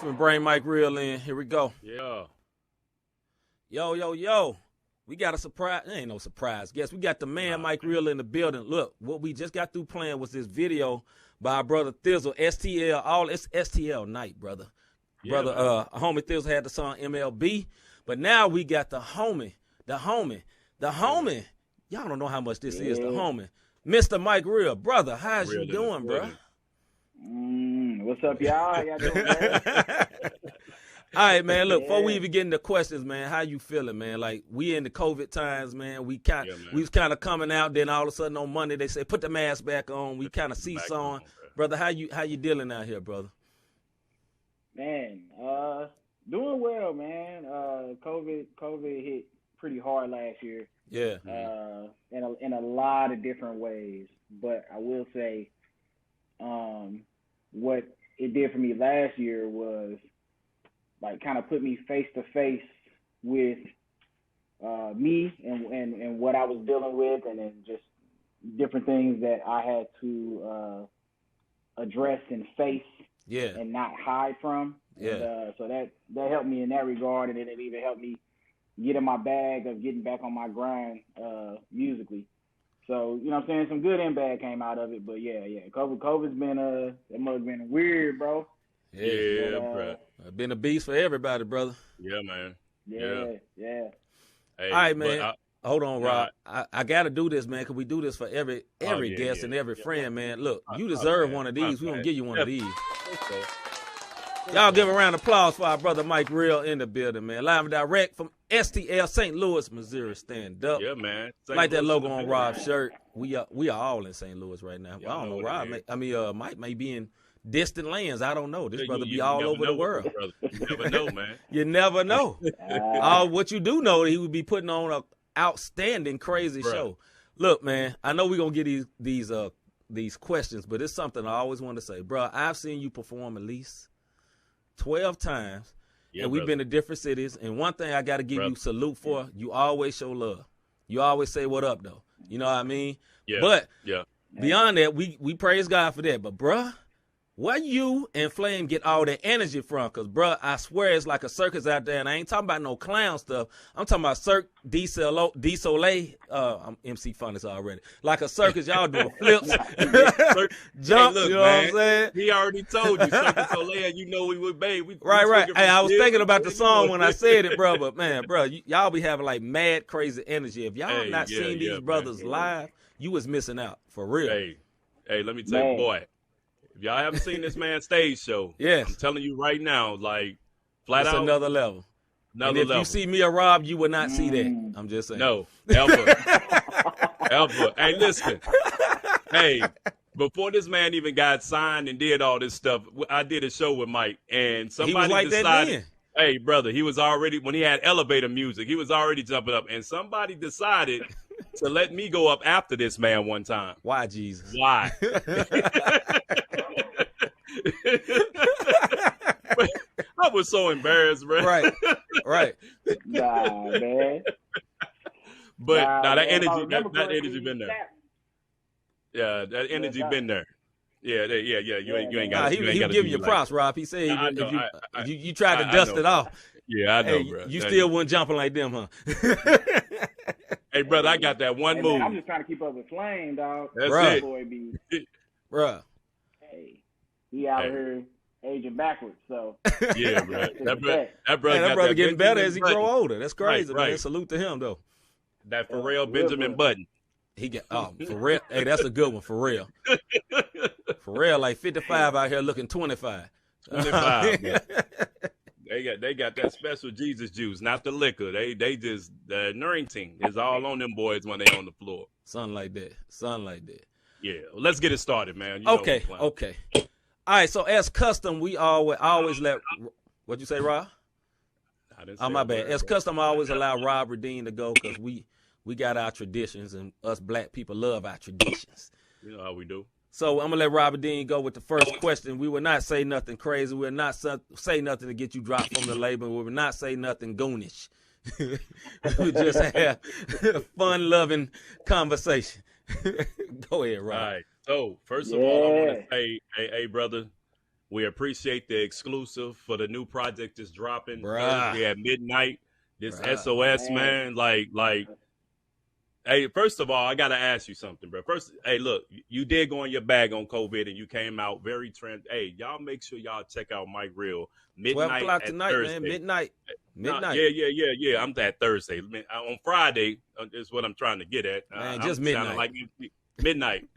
Finna bring Mike Real in. Here we go. Yeah. Yo. We got a surprise. There ain't no surprise guess. We got the man Mike Real in the building. Look, what we just got through playing was this video by our brother Thizzle, STL. All it's STL night, brother. Yeah, Brother, man. homie Thizzle had the song MLB. But now we got the homie. Y'all don't know how much this is, the homie. Mr. Mike Real. Brother, how's you doing, bro? What's up, y'all? How y'all doing, man? All right, man. Look, before we even get into questions, man, how you feeling, man? Like, we in the COVID times, man. We was kind of coming out. Then all of a sudden on Monday they say put the mask back on. We kind of seesawing, brother. How you dealing out here, brother? Man, doing well, man. COVID hit pretty hard last year. Yeah. In a lot of different ways, but I will say, what it did for me last year was like kind of put me face to face with me and what I was dealing with, and then just different things that I had to address and face, and not hide from. And, so that helped me in that regard, and then it even helped me get in my bag of getting back on my grind musically. So, you know what I'm saying? Some good and bad came out of it, but yeah. COVID's been that must have been weird, bro. Yeah, bro. Been a beast for everybody, brother. Yeah, man. Yeah. Hey, all right, man. Hold on, Rob. I got to do this, man, because we do this for every guest and every friend, man. Look, you deserve one of these. We're going to give you one of these. Okay. Y'all give a round of applause for our brother Mike Real in the building, man. Live and direct from STL, St. Louis, Missouri. Stand up. Yeah, man. Like that logo on Rob's shirt. We are all in St. Louis right now. I don't know, Rob. Mike may be in distant lands. I don't know. This brother be all over the world. You never know, man. You never know. What you do know, he would be putting on an outstanding, crazy show. Look, man, I know we're going to get these questions, but it's something I always want to say. Bro, I've seen you perform at least 12 times, and we've been to different cities. And one thing I got to give you salute for, you always show love. You always say what up, though. You know what I mean? Yeah. But beyond that, we praise God for that. But, bruh, where you and Flame get all that energy from? Because, bruh, I swear it's like a circus out there, and I ain't talking about no clown stuff. I'm talking about Cirque du Soleil. I'm MC Funness already. Like a circus, y'all doing flips, jumps, look, you know man, what I'm saying? He already told you, Cirque du Soleil, you know we would, babe. Right. Hey, I was thinking about the song when I said it, bro, but, man, bro, y'all be having, like, mad, crazy energy. If y'all not seen these brothers live, you was missing out, for real. Hey, let me tell you, boy. If y'all haven't seen this man's stage show, I'm telling you right now, like, flat out. Another level. And if you see me or Rob, you would not see that. I'm just saying. No, ever. Ever. Hey, listen. Hey, before this man even got signed and did all this stuff, I did a show with Mike, and somebody decided. Hey, brother, he was already, when he had elevator music, he was already jumping up, and somebody decided to let me go up after this man one time. Why, Jesus? Why? I was so embarrassed, bro. Right. Nah, man. But that energy been there. Yeah, that energy been there. Yeah. You ain't got. He giving you props, Rob. He said if you tried to dust it off. Yeah, I know, bro. You still wasn't jumping like them, huh? Hey, brother, I got that one move. Man, I'm just trying to keep up with Flame, dog. That's it. Boy be. Bruh. Hey, he out here aging backwards, so. Yeah, bro. That brother getting better as he grow older. That's crazy, man. Salute to him, though. That Pharrell Benjamin Button. He got Pharrell. Hey, that's a good one, Pharrell. Pharrell like 55 out here looking 25. 25. They got that special Jesus juice, not the liquor. They just the anointing is all on them boys when they on the floor. Something like that. Yeah, well, let's get it started, man. Okay. All right, so as custom, we always let. What'd you say, Rob? I didn't say my bad. As custom, I always allow Rob Redeem to go because we got our traditions, and us black people love our traditions. You know how we do. So I'm going to let Robert Dean go with the first question. We will not say nothing crazy. We will not say nothing to get you dropped from the label. We will not say nothing goonish. We will just have a fun-loving conversation. Go ahead, Rob. All right. So, first of all, I want to say, hey, brother, We appreciate the exclusive for the new project that's dropping Bruh. Thursday at midnight. This Bruh. S.O.S, man, like, hey, first of all, I gotta ask you something, bro. First, hey, look, you did go on your bag on COVID, and you came out very trend. Hey, y'all make sure y'all check out Mike Real 12 midnight o'clock at tonight, Thursday. man. Midnight. Nah, yeah. I'm that Thursday. On Friday is what I'm trying to get at. Man, I'm just midnight. sounding like midnight.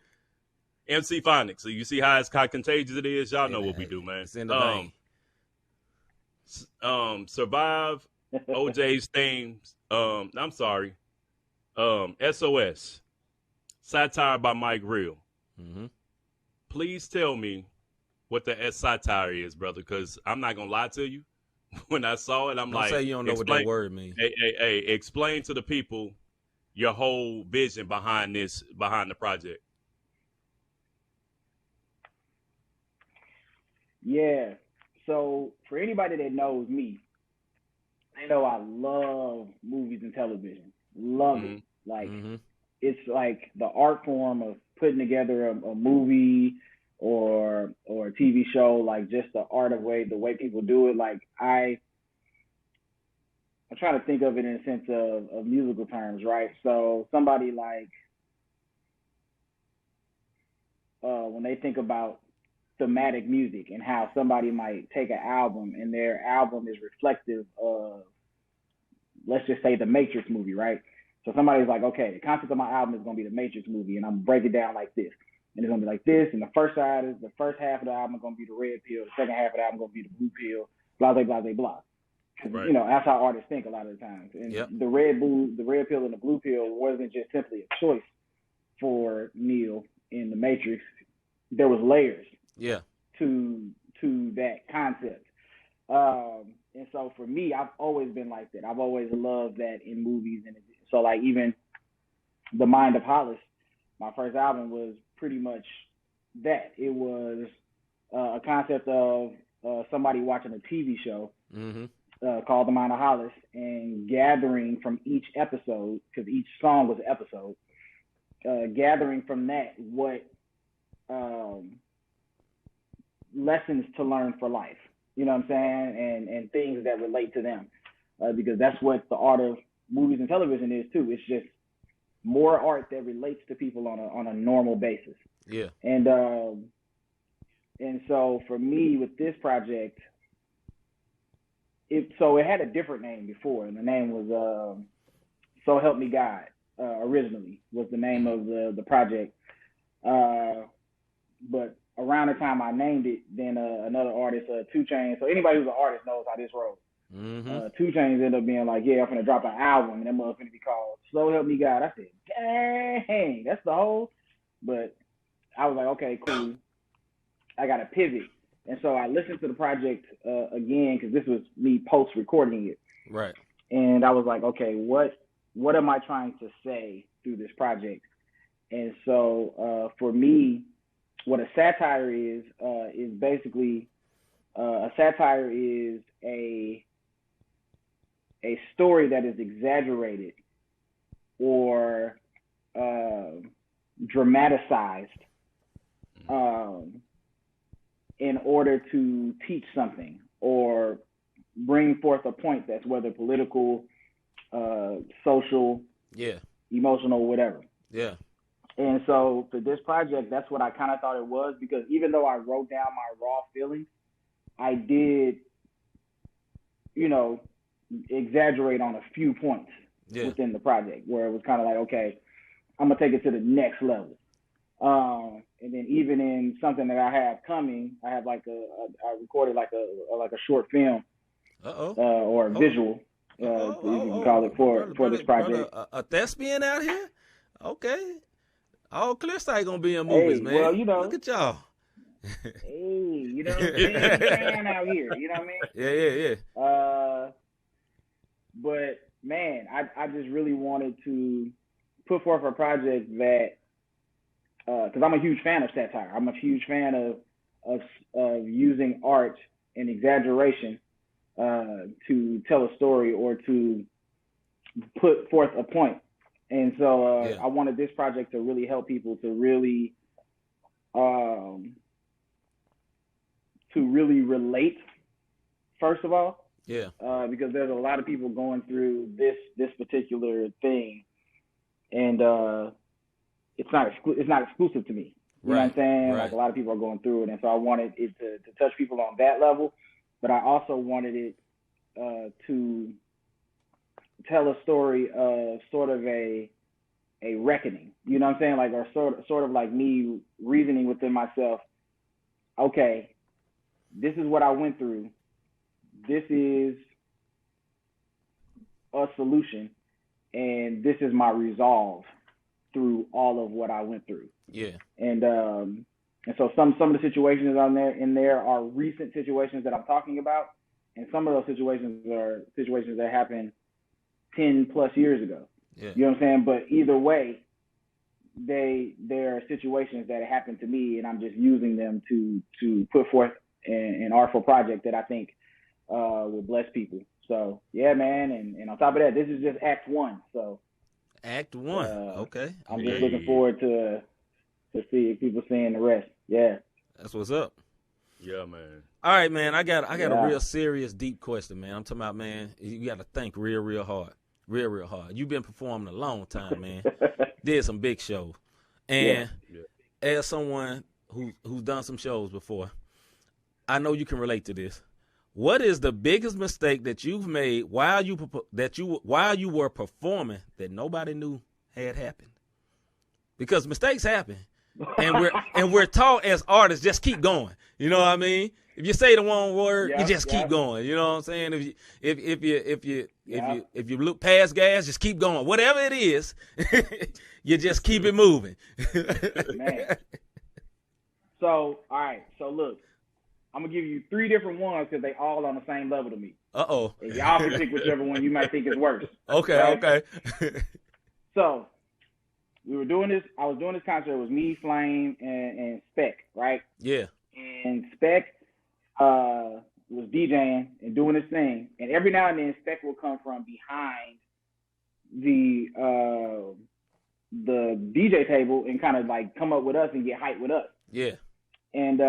MC Phonics. So you see how contagious it is. Y'all know what we do, man. It's in the vein. Survive. OJ's theme. I'm sorry. S.O.S. Satire by Mike Real. Mm-hmm. Please tell me what the satire is, brother, because I'm not gonna lie to you. When I saw it, I'm don't like, say you don't know what that word means. Hey, explain to the people your whole vision behind the project. Yeah. So for anybody that knows me, they know I love movies and television. Love it. Like it's like the art form of putting together a movie or a TV show, like just the art of the way people do it. Like I'm trying to think of it in a sense of musical terms, right? So somebody like when they think about thematic music and how somebody might take an album and their album is reflective of, let's just say, the Matrix movie, right? So somebody's like, okay, the concept of my album is going to be the Matrix movie, and I'm going to break it down like this. And it's going to be like this, and the first half of the album is going to be the red pill, the second half of the album is going to be the blue pill, blah, blah, blah, blah, blah. Right. You know, that's how artists think a lot of the times. And the red pill and the blue pill wasn't just simply a choice for Neo in the Matrix. There was layers to that concept. And so for me, I've always been like that. I've always loved that in movies. And so like even The Mind of Hollis, my first album was pretty much that. It was a concept of somebody watching a TV show called The Mind of Hollis and gathering from each episode, because each song was an episode, gathering from that what lessons to learn for life. You know what I'm saying? And things that relate to them. Because that's what the art of movies and television is too. It's just more art that relates to people on a normal basis. Yeah. And so for me with this project, it had a different name before, and the name was So Help Me God. Originally was the name of the project. But around the time I named it, then another artist, 2 Chainz. So anybody who's an artist knows how this rolls. 2 Chainz ended up being like, yeah, I'm gonna drop an album, and that motherfucker gonna be called So Help Me God. I said, dang, that's the whole. But I was like, okay, cool. I gotta pivot, and so I listened to the project again, because this was me post recording it. Right. And I was like, okay, what am I trying to say through this project? And so for me, what a satire is basically a satire is a story that is exaggerated or dramatized in order to teach something or bring forth a point that's whether political, social, emotional, whatever. Yeah. And so for this project, that's what I kind of thought it was, because even though I wrote down my raw feelings, I did, exaggerate on a few points within the project where it was kind of like, okay, I'm going to take it to the next level. And then even in something that I have coming, I have I recorded like a short film or a visual, you can call it for this project. A thespian out here? Okay. All Clearside gonna be in movies, man. Well, look at y'all. Hey, you know what I'm saying? Man out here, you know what I mean? Yeah. But man, I just really wanted to put forth a project that, because I'm a huge fan of satire. I'm a huge fan of using art and exaggeration to tell a story or to put forth a point. And so I wanted this project to really help people to really to really relate, first of all. Yeah. Because there's a lot of people going through this particular thing, and it's not exclusive to me. You know what I'm saying? Like, a lot of people are going through it, and so I wanted it to touch people on that level, but I also wanted it to tell a story of sort of a reckoning. You know what I'm saying? Like, or sort of like me reasoning within myself. Okay, this is what I went through. This is a solution, and this is my resolve through all of what I went through. Yeah. And so some of the situations in there are recent situations that I'm talking about, and some of those situations are situations that happened 10 plus years ago. Yeah. You know what I'm saying? But either way, they're situations that happened to me, and I'm just using them to put forth an artful project that I think will bless people. So yeah, man, and on top of that, this is just Act 1. So Act 1, okay. I'm just looking forward to see people seeing the rest. Yeah, that's what's up. Yeah, man. All right, man. I got a real serious, deep question, man. I'm talking about, man. You got to think real hard, real hard. You've been performing a long time, man. Did some big shows, and as someone who's done some shows before, I know you can relate to this. What is the biggest mistake that you've made while you were performing that nobody knew had happened? Because mistakes happen, and we're taught as artists, just keep going. You know what I mean? If you say the one word, you just keep going. You know what I'm saying? If you look past gas, just keep going. Whatever it is, you just keep it moving. Man. So all right. So look. I'm going to give you 3 different ones because they all on the same level to me. Uh-oh. And y'all can pick whichever one you might think is worse. Okay, right? Okay. So, I was doing this concert. It was me, Flame, and Spec, right? Yeah. And Spec was DJing and doing his thing. And every now and then, Spec will come from behind the DJ table and kind of like come up with us and get hyped with us. Yeah. And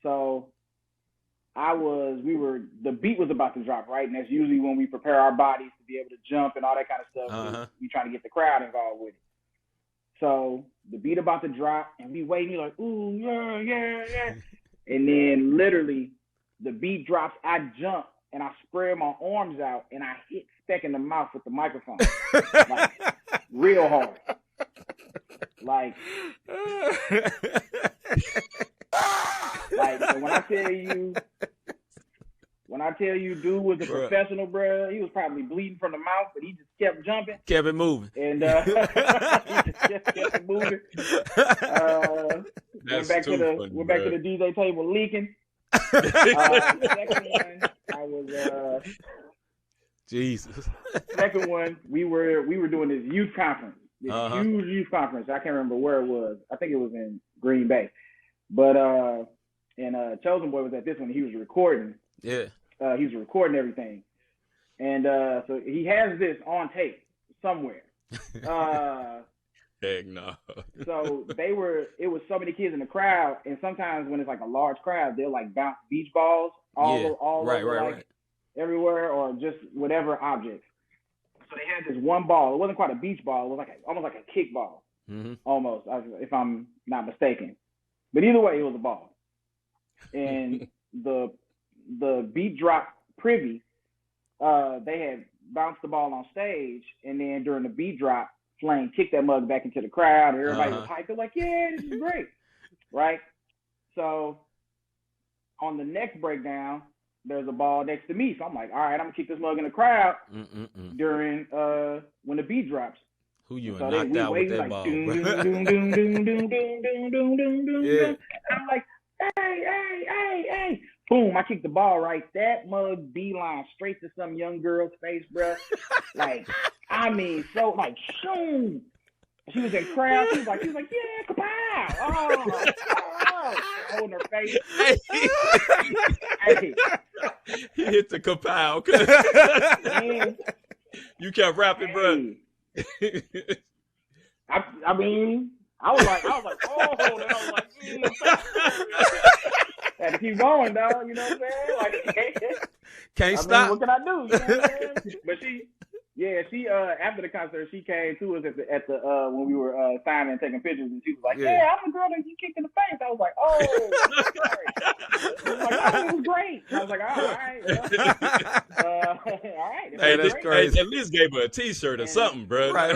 so the beat was about to drop, right? And that's usually when we prepare our bodies to be able to jump and all that kind of stuff. Uh-huh. We trying to get the crowd involved with it. So the beat about to drop, and we waiting, like, ooh, yeah. And then literally the beat drops, I jump, and I spread my arms out, and I hit Spec in the mouth with the microphone. Like, real hard. Like, and when I tell you, dude was a professional, bro. He was probably bleeding from the mouth, but he just kept jumping, kept it moving, and he just kept it moving. Went back to the DJ table leaking. Second one, I was Jesus. Second one, we were doing this youth conference, huge youth conference. I can't remember where it was. I think it was in Green Bay. But Chosen Boy was at this one. He was recording. Yeah. He was recording everything, and so he has this on tape somewhere. Heck no. So it was so many kids in the crowd, and sometimes when it's like a large crowd, they'll like bounce beach balls all over everywhere, or just whatever objects. So they had this one ball. It wasn't quite a beach ball. It was like almost like a kick ball, almost, if I'm not mistaken. But either way, it was a ball. And the beat drop privy, they had bounced the ball on stage, and then during the beat drop, Flame kicked that mug back into the crowd, and everybody was hyped. They're like, yeah, this is great. Right? So on the next breakdown, there's a ball next to me. So I'm like, all right, I'm going to kick this mug in the crowd during when the beat drops. Who you knocked out with that ball, bro? Yeah. I'm like, hey. Boom, I kicked the ball right. That mug beeline straight to some young girl's face, bro. Like, I mean, so, like, shoom. She was in crowd. She was like, yeah, kapow. Oh. Holding her face. Hey. He hit the kapow. You kept rapping, bro. I mean, I was like, oh, hold on. I was like, Had to keep going, dog. You know what I'm saying? Like, can't stop. What can I do? You know what I'm saying? But she after the concert, she came to us at the when we were signing and taking pictures, and she was like, "Yeah, I'm the girl that you kicked in the face." I was like, "Oh, sorry." She was like, "Oh, it was great." I was like, "All right, well, all right." Hey, that's crazy. At least gave her a T-shirt or something, bro. Right.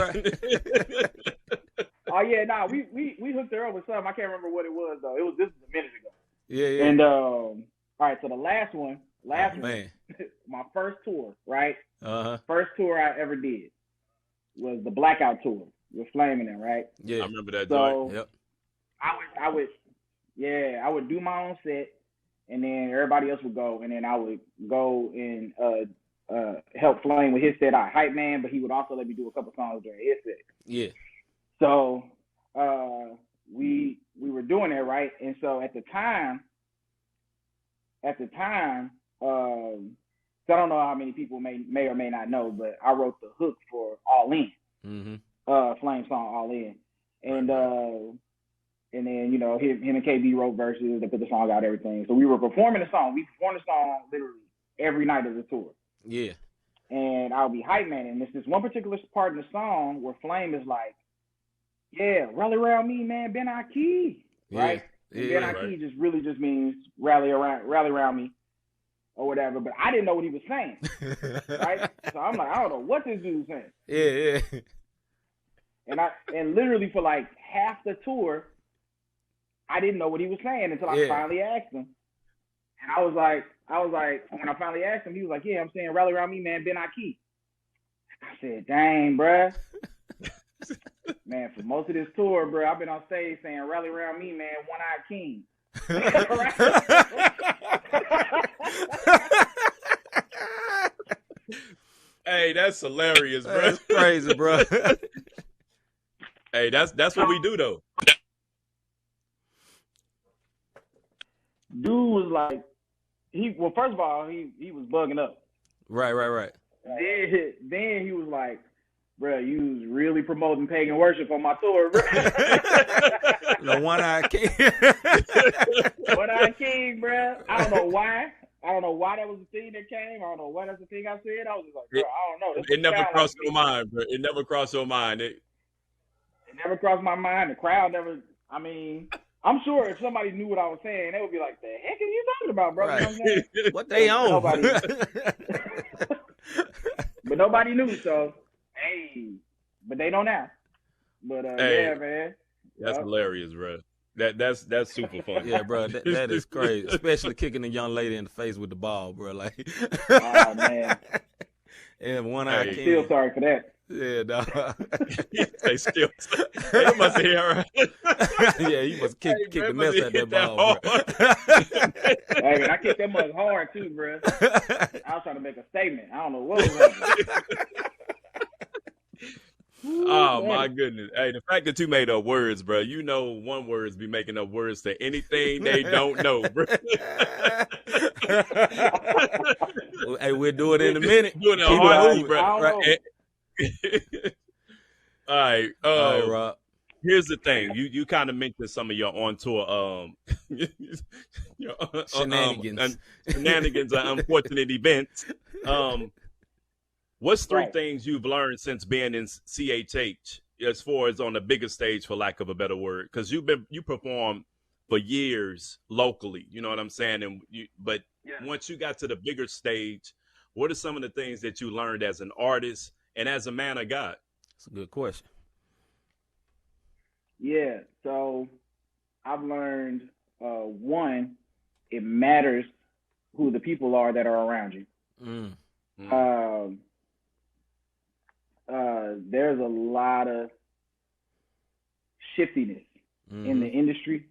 Oh yeah, we hooked her up with something. I can't remember what it was though. This was a minute ago. Yeah. And all right, so the last one, man. my first tour, right? First tour I ever did was the Blackout tour with Flame in it, right? Yeah, I remember that. So yep. I would do my own set, and then everybody else would go, and then I would go and help Flame with his set. I hype man, but he would also let me do a couple songs during his set. Yeah. So we were doing that, right? And so at the time, so I don't know how many people may or may not know, but I wrote the hook for All In, Flame song All In, and then you know him and KB wrote verses. They put the song out, everything. So we were performing the song. We performed the song literally every night of the tour. Yeah. And I'll be hype man, and there's this one particular part in the song where Flame is like, "Yeah, rally around me, man, Ben Aki," right? Yeah, Ben Aki just means rally around me, or whatever. But I didn't know what he was saying, right? So I'm like, I don't know what this dude's saying. Yeah. And literally for like half the tour, I didn't know what he was saying until I finally asked him. And I was like, when I finally asked him, he was like, "Yeah, I'm saying rally around me, man, Ben Aki." I said, "Dang, bruh." Man, for most of this tour, bro, I've been on stage saying "Rally around me, man, One-Eyed King." Hey, that's hilarious, bro. That's crazy, bro. Hey, that's what we do though. Dude was like, first of all, he was bugging up. Right. Then he was like, "Bro, you was really promoting pagan worship on my tour, bro." The One-Eyed King. One-Eyed King, bro. I don't know why that was the thing that came. I don't know why that's the thing I said. I was just like, bro, I don't know. It never crossed your mind, bro. It never crossed your mind. It never crossed my mind. The crowd never. I mean, I'm sure if somebody knew what I was saying, they would be like, "The heck are you talking about, bro?" Right. You know what I'm saying? What they own? Nobody. But nobody knew, so hey. But they know now. But hey, yeah, man. That's hilarious, bro. That's super fun. Yeah, bro. That is crazy, especially kicking a young lady in the face with the ball, bro. Like, oh man. And One-Eyed King. Still sorry for that. Yeah, dog. They still. They must hear her. Yeah, you must kick the mess out of that ball, bro. Hey, man, I kicked that mug hard too, bro. I was trying to make a statement. I don't know what was happening. Oh my goodness! Hey, the fact that you made up words, bro. You know, one words be making up words to anything they don't know, bro. Hey, we'll do it in a minute. Doing it hard, bro. Right. All right, Rob. Here's the thing. You kind of mentioned some of your on tour shenanigans, and unfortunate events. What's three things you've learned since being in CHH as far as on the bigger stage, for lack of a better word? Because you performed for years locally, you know what I'm saying? But once you got to the bigger stage, what are some of the things that you learned as an artist and as a man of God? That's a good question. Yeah, so I've learned, one, it matters who the people are that are around you. There's a lot of shiftiness in the industry,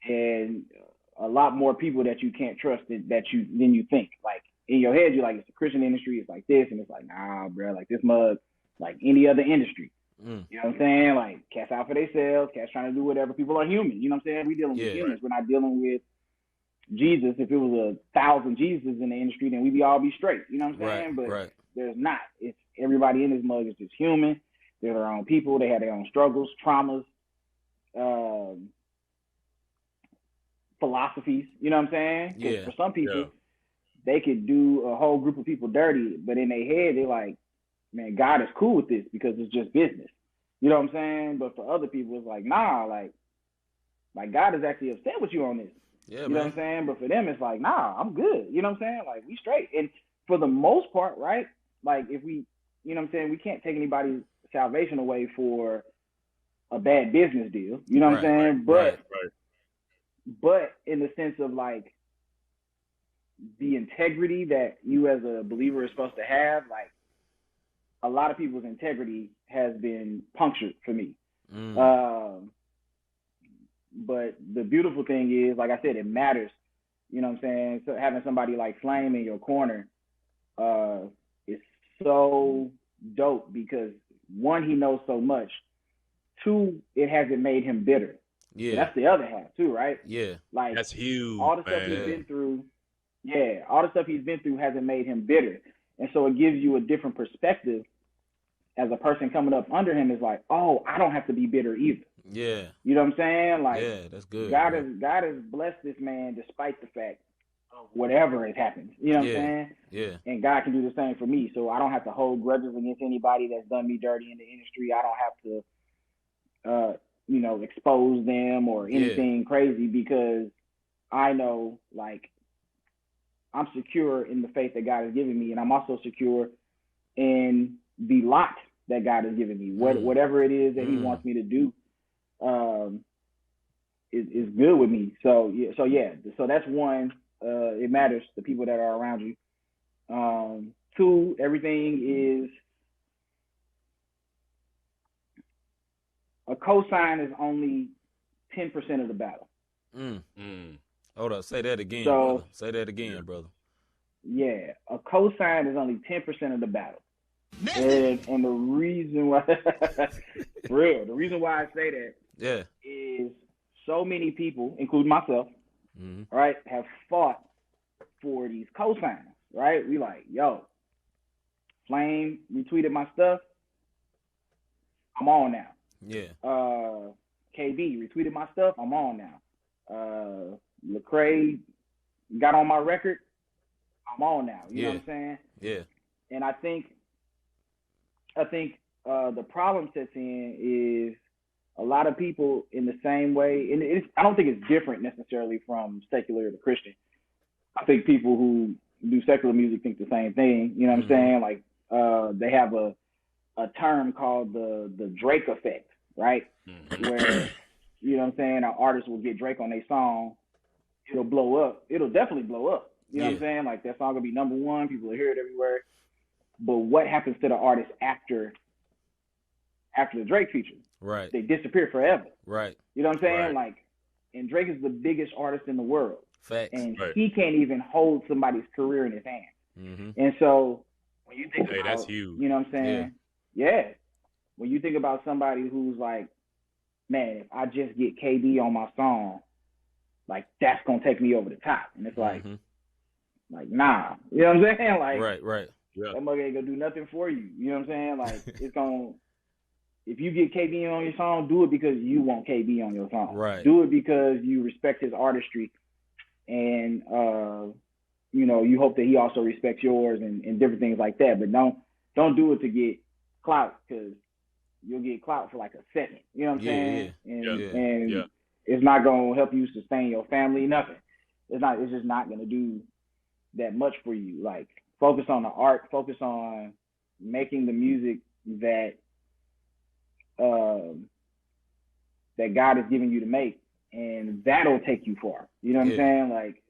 and a lot more people that you can't trust than you think. Like in your head, you're like, it's the Christian industry, it's like this, and it's like, nah, bro, like this mug, like any other industry. You know what I'm saying? Like cats out for themselves, cats trying to do whatever. People are human. You know what I'm saying? We dealing with humans. We're not dealing with Jesus. If it was 1,000 Jesus in the industry, then we'd all be straight. You know what I'm saying? But there's not. It's everybody in this mug is just human. They're their own people. They have their own struggles, traumas. For philosophies. You know what I'm saying? Yeah. For some people, they could do a whole group of people dirty, but in their head, they're like, man, God is cool with this because it's just business. You know what I'm saying? But for other people, it's like, nah, like God is actually upset with you on this. Yeah, you know what I'm saying? But for them, it's like, nah, I'm good. You know what I'm saying? Like, we straight. And for the most part, right? Like, if we, you know what I'm saying? We can't take anybody's salvation away for a bad business deal. You know what I'm saying? But in the sense of like the integrity that you as a believer is supposed to have, like a lot of people's integrity has been punctured for me. But the beautiful thing is, like I said, it matters. You know what I'm saying? So having somebody like Flame in your corner is so dope because one, he knows so much. Two, it hasn't made him bitter. Yeah. So that's the other half too, right? Yeah. Like that's huge. All the stuff he's been through, all the stuff he's been through hasn't made him bitter. And so it gives you a different perspective as a person coming up under him is like, oh, I don't have to be bitter either. Yeah. You know what I'm saying? Like, yeah, that's good. God has blessed this man despite the fact of whatever has happened. You know what I'm saying? Yeah. And God can do the same for me. So I don't have to hold grudges against anybody that's done me dirty in the industry. I don't have to, expose them or anything crazy because I know, like, I'm secure in the faith that God has given me. And I'm also secure in the lot that God has given me. Whatever it is that he wants me to do is good with me. So that's one. It matters, the people that are around you. Two, everything is a cosign is only 10% of the battle. Hold up, say that again, brother. Say that again, brother. Yeah, a cosign is only 10% of the battle. And the reason why, for real, the reason why I say that is so many people, including myself, right, have fought for these cosigns, right? We like, yo, Flame retweeted my stuff, I'm on now. Yeah. KB retweeted my stuff, I'm on now. Lecrae got on my record, I'm on now. You know what I'm saying? Yeah. And I think the problem sets in is a lot of people in the same way, and I don't think it's different necessarily from secular to Christian. I think people who do secular music think the same thing. You know what I'm saying? Like they have a term called the Drake effect, right? Where, you know what I'm saying, an artist will get Drake on their song, it'll blow up. It'll definitely blow up. You know what I'm saying? Like that song will be number one, people will hear it everywhere. But what happens to the artist after the Drake feature? Right. They disappear forever. Right. You know what I'm saying? Right. Like, and Drake is the biggest artist in the world. Facts. And he can't even hold somebody's career in his hands. And so when you think about, that's huge. You know what I'm saying? Yeah. When you think about somebody who's like, man, if I just get KB on my song, like that's gonna take me over the top. And it's like nah. You know what I'm saying? Like right. Yeah. That mother ain't gonna do nothing for you. You know what I'm saying? Like it's gonna. If you get KB on your song, do it because you want KB on your song. Right. Do it because you respect his artistry, and you hope that he also respects yours and different things like that. But don't do it to get clout because you'll get clout for like a second. You know what I'm saying? And it's not gonna help you sustain your family. Nothing. It's just not gonna do that much for you. Like. Focus on the art, focus on making the music that that God has given you to make, and that'll take you far. You know what I'm saying? Like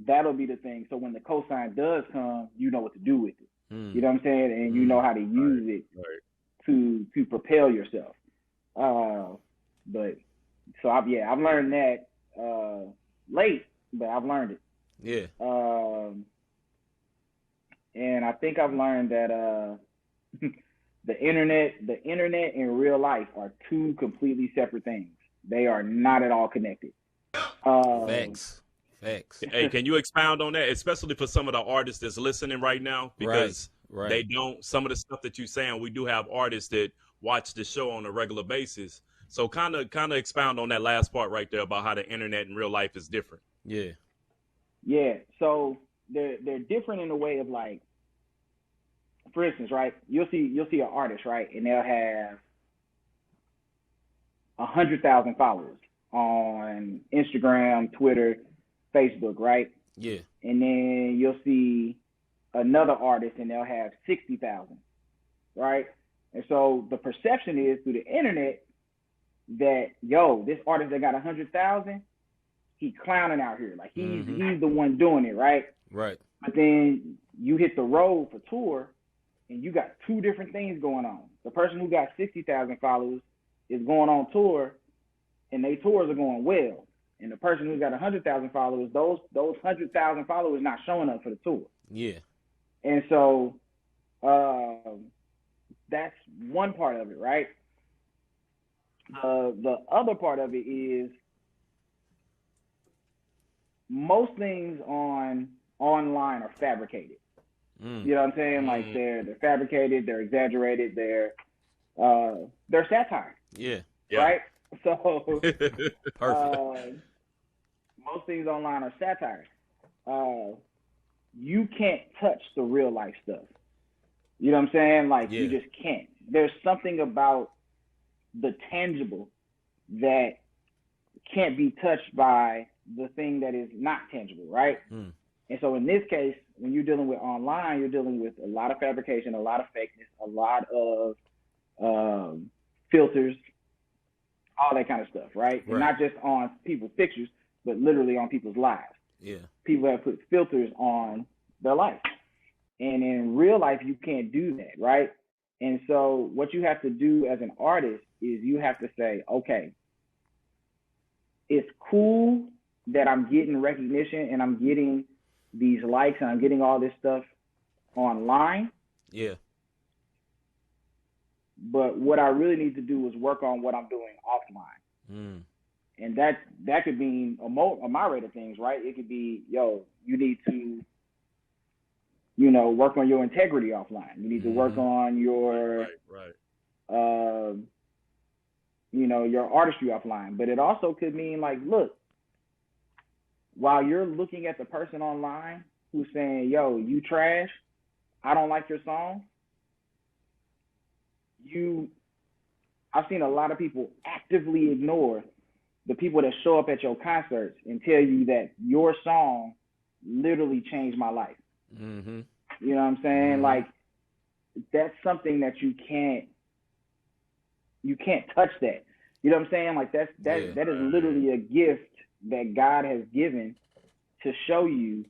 that'll be the thing. So when the cosign does come, you know what to do with it. You know what I'm saying? And you know how to use it to propel yourself. But so I've learned that late, but I've learned it. Yeah. And I think I've learned that the internet and real life are two completely separate things. They are not at all connected. Facts. Hey, can you expound on that, especially for some of the artists that's listening right now? Because they don't. Some of the stuff that you're saying, we do have artists that watch the show on a regular basis. So kind of expound on that last part right there about how the internet and real life is different. Yeah. Yeah. So they're different in a way of like, for instance, right? You'll see an artist, right, and they'll have 100,000 followers on Instagram, Twitter, Facebook, right? Yeah. And then you'll see another artist and they'll have 60,000, right? And so the perception is through the internet that, yo, this artist that got 100,000, he clowning out here. Like he's the one doing it, right? Right. But then you hit the road for tour and you got two different things going on. The person who got 60,000 followers is going on tour and their tours are going well. And the person who's got 100,000 followers, those 100,000 followers not showing up for the tour. Yeah. And so that's one part of it, right? The other part of it is most things online are fabricated. You know what I'm saying? Like they're fabricated, they're exaggerated, they're satire. Yeah. Right? So perfect. Most things online are satire. You can't touch the real life stuff. You know what I'm saying? Like you just can't. There's something about the tangible that can't be touched by the thing that is not tangible, right? And so in this case, when you're dealing with online, you're dealing with a lot of fabrication, a lot of fakeness, a lot of filters, all that kind of stuff, right? And not just on people's pictures, but literally on people's lives. Yeah. People have put filters on their life. And in real life, you can't do that, right? And so what you have to do as an artist is you have to say, okay, it's cool that I'm getting recognition and I'm getting these likes and I'm getting all this stuff online. Yeah. But what I really need to do is work on what I'm doing offline. And that could mean a myriad of things, right? It could be, yo, you need to, work on your integrity offline. You need to work on your, your artistry offline. But it also could mean like, look, while you're looking at the person online who's saying, yo, you trash, I don't like your song, I've seen a lot of people actively ignore the people that show up at your concerts and tell you that your song literally changed my life. You know what I'm saying? Like, that's something that you can't touch that. You know what I'm saying? Like that is literally a gift that God has given to show you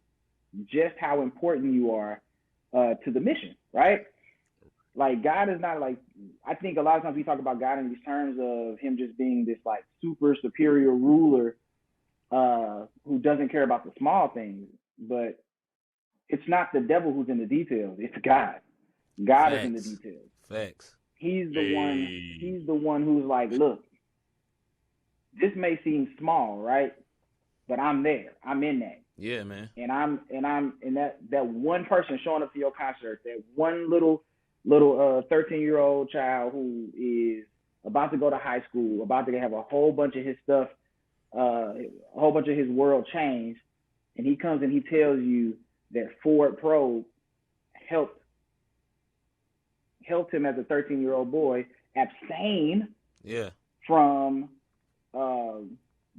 just how important you are to the mission, right? Like God is not like, I think a lot of times we talk about God in these terms of him just being this like super superior ruler who doesn't care about the small things, but it's not the devil who's in the details, it's God. God Facts. is in the details. Facts. He's the one who's like, look, this may seem small, right? But I'm there. I'm in that. Yeah, man. And that one person showing up to your concert, that one little 13-year-old child who is about to go to high school, about to have a whole bunch of his stuff, a whole bunch of his world changed, and he comes and he tells you that Ford Pro helped him as a 13-year-old boy abstain from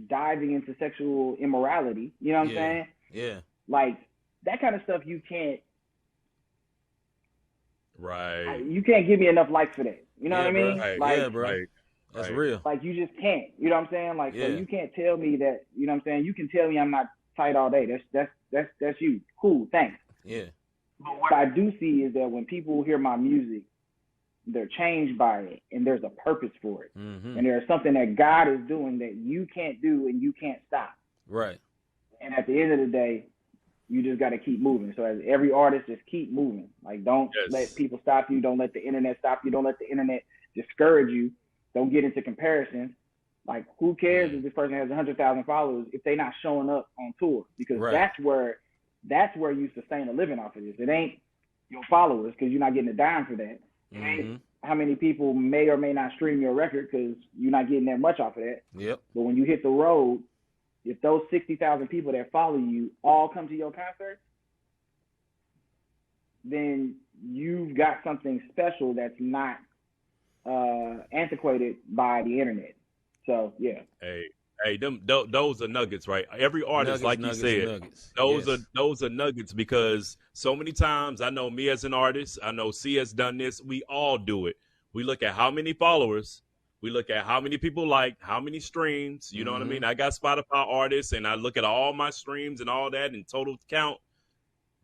diving into sexual immorality. You know what I'm saying? Yeah. Like that kind of stuff you can't. Right. You can't give me enough likes for that. You know what I mean? Right. Like, bro. That's real. Like you just can't. You know what I'm saying? Like so you can't tell me that. You know what I'm saying? You can tell me I'm not tight all day. That's you. Cool. Thanks. Yeah. But what I do see is that when people hear my music, they're changed by it, and there's a purpose for it, and there's something that God is doing that you can't do and you can't stop. Right. And at the end of the day, you just got to keep moving. So as every artist, just keep moving. Like don't let people stop you. Don't let the internet stop you. Don't let the internet discourage you. Don't get into comparisons. Like who cares if this person has 100,000 followers if they're not showing up on tour? Because that's where you sustain a living off of this. It ain't your followers because you're not getting a dime for that. It ain't how many people may or may not stream your record because you're not getting that much off of that. Yep. But when you hit the road, if those 60,000 people that follow you all come to your concert, then you've got something special that's not antiquated by the internet. So yeah. Hey, those are nuggets, right? Every artist, nuggets, you said, nuggets. those are nuggets, because so many times, I know me as an artist, I know C has done this. We all do it. We look at how many followers, we look at how many people like, how many streams. You know what I mean? I got Spotify artists, and I look at all my streams and all that and total count.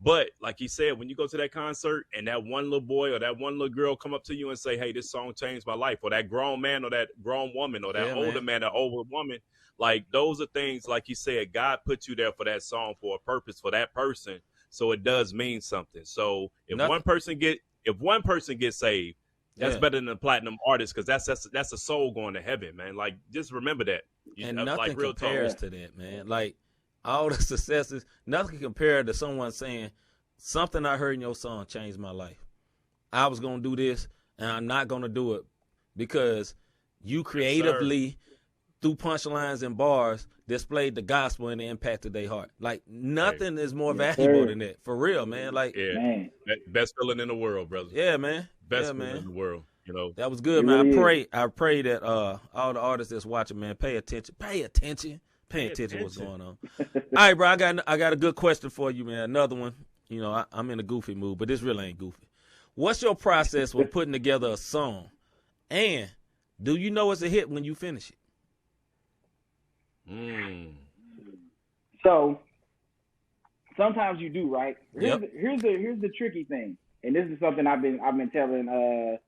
But like he said, when you go to that concert and that one little boy or that one little girl come up to you and say, hey, this song changed my life, or that grown man or that grown woman or that older man or older woman, like those are things, like you said, God put you there for that song for a purpose for that person. So it does mean something. So if one person gets saved, that's better than a platinum artist, because that's a soul going to heaven, man. Like, just remember that. And nothing compares to that, man. Like, all the successes, nothing compared to someone saying, something I heard in your song changed my life. I was going to do this, and I'm not going to do it because you creatively, through punchlines and bars, displayed the gospel and it impacted their heart. Like, nothing is more valuable than that. For real, man. Like, best feeling in the world, brother. Yeah, man. Best feeling in the world. You know, that was good, man. I pray that all the artists that's watching, man, pay attention. Pay attention what's going on. All right, bro, I got a good question for you, man. Another one. You know, I'm in a goofy mood, but this really ain't goofy. What's your process when putting together a song? And do you know it's a hit when you finish it? So sometimes you do, right? Here's the tricky thing, and this is something I've been telling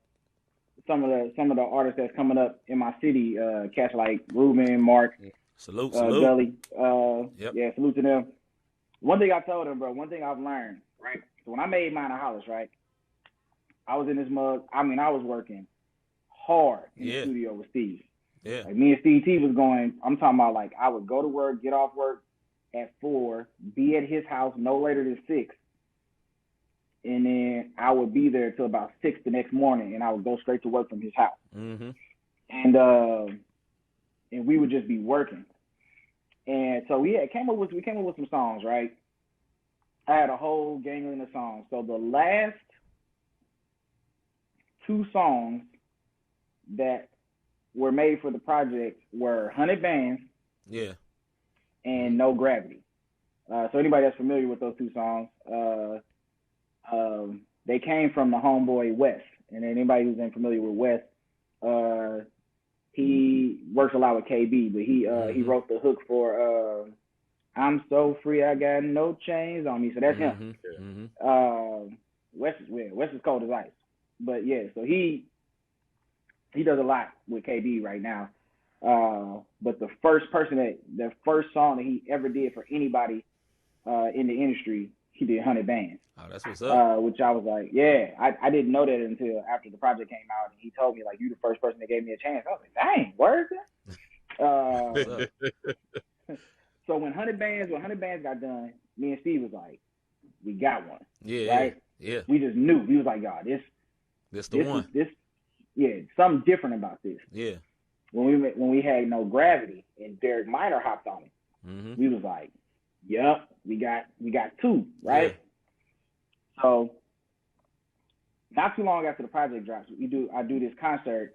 some of the artists that's coming up in my city, cats like Ruben, Mark, salute, Gully, salute to them. One thing I told them, bro, one thing I've learned, right? So when I made Mine Hollis, right, I was in this mug. I mean, I was working hard in the studio with Steve. Yeah. Like, me and Steve T was going, I'm talking about, like, I would go to work, get off work at 4, be at his house no later than 6. And then I would be there till about 6 the next morning, and I would go straight to work from his house. Mm-hmm. And we would just be working. And so we came up with some songs, right? I had a whole gangling of songs. So the last 2 songs that were made for the project were 100 Bands and No Gravity. So anybody that's familiar with those 2 songs, they came from the homeboy Wes. And anybody who's familiar with Wes, he works a lot with KB, but he wrote the hook for I'm So Free, I Got No Chains on Me. So that's him. Wes is cold as ice. But yeah, so he does a lot with KB right now. But the first song that he ever did for anybody in the industry, he did 100 Bands. Oh, that's what's up. Which I was like, I didn't know that until after the project came out, and he told me, like, you the first person that gave me a chance. I was like, dang, word. So when 100 Bands got done, me and Steve was like, we got one. Yeah. Right? Yeah. We just knew. We was like, God, this the one. Something different about this. Yeah. When we had No Gravity and Derek Minor hopped on it, we was like, yep, we got 2, right? Yeah. So not too long after the project drops, I do this concert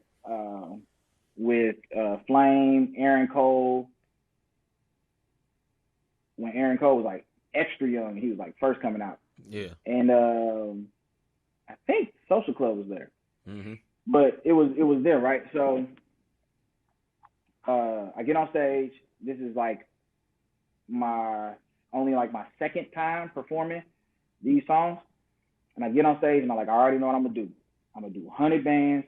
with Flame, Aaron Cole. When Aaron Cole was like extra young, he was like first coming out. Yeah. And I think Social Club was there. But it was there, right? So I get on stage. This is like my second time performing these songs. And I get on stage and I'm like, I already know what I'm gonna do. I'm gonna do 100 Bands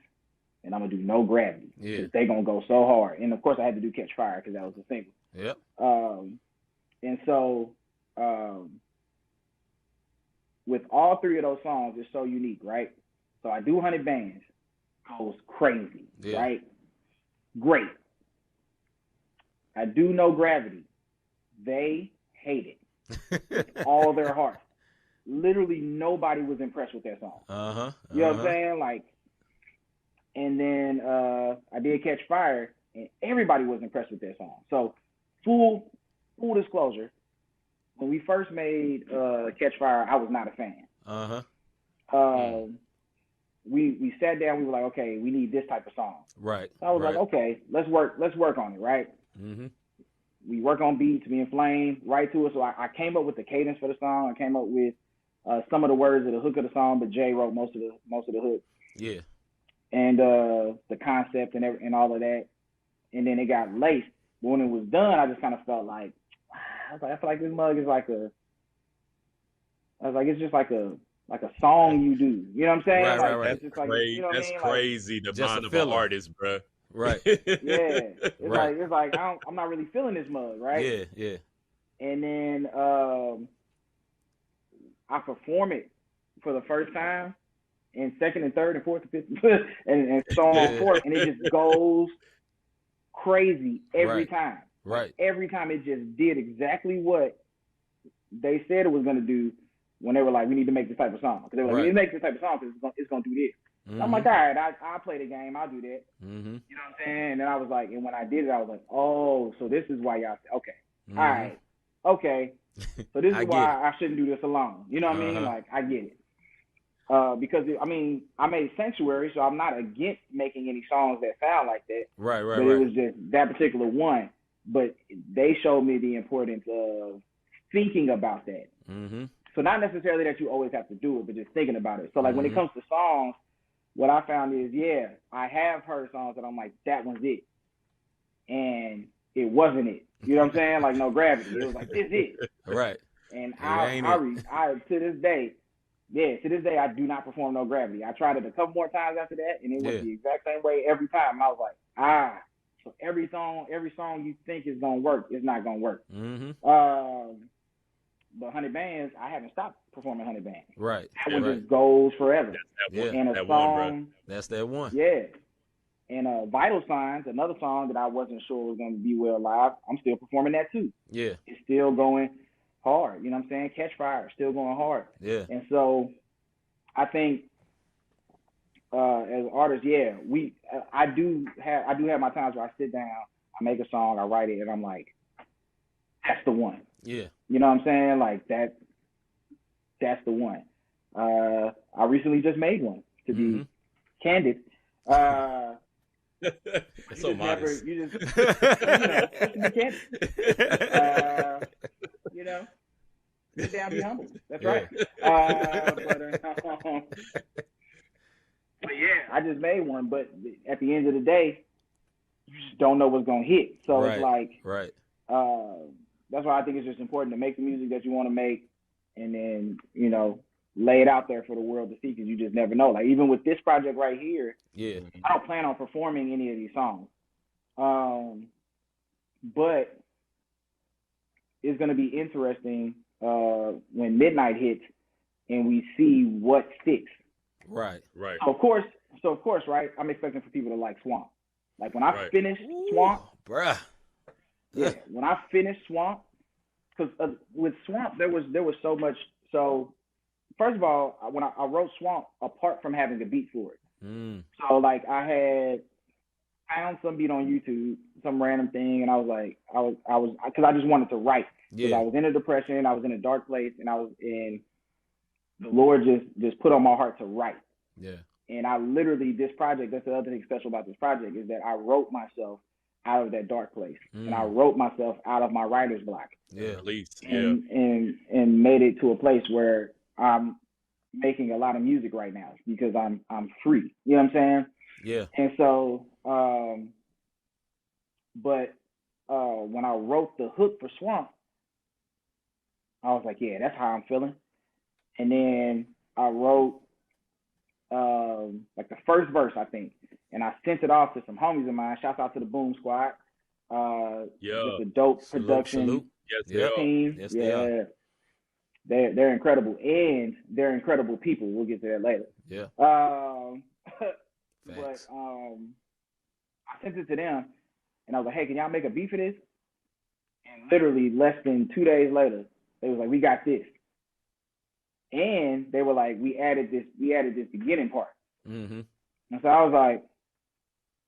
and I'm gonna do No Gravity. Yeah. They gonna go so hard. And of course I had to do Catch Fire because that was the single. Yep. And so with all 3 of those songs, it's so unique, right? So I do 100 Bands, goes crazy, right? Great. I do No Gravity. They hate it with all their heart. Literally nobody was impressed with that song. You know what I'm saying? Like, And then I did Catch Fire, and everybody was impressed with that song. So full disclosure, when we first made Catch Fire, I was not a fan. We sat down. We were like, okay, we need this type of song. Right. So I was like, okay, let's work on it, right? Mm-hmm. We work on beats, we inflame, right to it. So I came up with the cadence for the song. I came up with some of the words of the hook of the song, but Jay wrote most of the hook. Yeah. And the concept and all of that. And then it got laced. But when it was done, I just kind of felt like, I feel like this mug is it's just like a song you do. You know what I'm saying? Right. It's just like, you know that's crazy. The mind of an artist, bro. Right. Yeah. It's like I'm not really feeling this mug, right? Yeah. And then I perform it for the first time, and second and third and fourth and fifth and so on and forth, and it just goes crazy every time. Right. Every time it just did exactly what they said it was going to do when they were like, we need to make this type of song. Because they were like, we need to make this type of song because it's going to do this. Mm-hmm. I'm like, all right, I'll play the game. I'll do that. Mm-hmm. You know what I'm saying? And then I was like, and when I did it, I was like, oh, so this is why y'all, okay. Mm-hmm. All right. Okay. So this is why I shouldn't do this alone. You know what I mean? Like, I get it. Because, I made Sanctuary, so I'm not against making any songs that sound like that. Right. But it was just that particular one. But they showed me the importance of thinking about that. Mm-hmm. So not necessarily that you always have to do it, but just thinking about it. So, like, when it comes to songs, what I found is, I have heard songs that I'm like, that one's it. And it wasn't it. You know what I'm saying? Like, No Gravity. It was like, this is it. Right. And I to this day, I do not perform No Gravity. I tried it a couple more times after that, and it was the exact same way every time. And I was like, so every song you think is going to work, it's not going to work. Mm-hmm. But 100 Bands, I haven't stopped performing 100 Bands. Right. That one just goes forever. And a song, that's that one. Yeah. And Vital Signs, another song that I wasn't sure was going to be well live, I'm still performing that too. Yeah. It's still going hard. You know what I'm saying? Catch Fire, still going hard. Yeah. And so I think as artists, I do have my times where I sit down, I make a song, I write it, and I'm like, that's the one. Yeah. You know what I'm saying? Like that's the one. I recently just made one, to be candid. So modest. You just to be candid. Sit down, be humble. That's right. But I just made one. But at the end of the day, you just don't know what's gonna hit. So it's like, that's why I think it's just important to make the music that you want to make, and then lay it out there for the world to see, because you just never know. Like, even with this project right here, I don't plan on performing any of these songs, but it's gonna be interesting when midnight hits and we see what sticks. Right. So of course, right, I'm expecting for people to like Swamp. Like, when I finish Swamp, bruh. When I finished Swamp, because with Swamp there was so much. So first of all, when I wrote Swamp, apart from having a beat for it, so like I had found some beat on YouTube, some random thing, and I was because I just wanted to write. Because I was in a depression, I was in a dark place, and the Lord just put on my heart to write. Yeah. And I literally, this project, that's the other thing special about this project, is that I wrote myself out of that dark place. And I wrote myself out of my writer's block. Yeah. At least. And made it to a place where I'm making a lot of music right now because I'm free. You know what I'm saying? Yeah. And so, but when I wrote the hook for Swamp, I was like, that's how I'm feeling. And then I wrote like the first verse, I think, and I sent it off to some homies of mine. Shouts out to the Boom Squad. Just a dope production team. Yes, they are. They're incredible, and they're incredible people. We'll get to that later. Yeah. But I sent it to them, and I was like, hey, can y'all make a beat for this? And literally less than 2 days later, they was like, we got this. And they were like, we added this beginning part. Mm-hmm. And so I was like,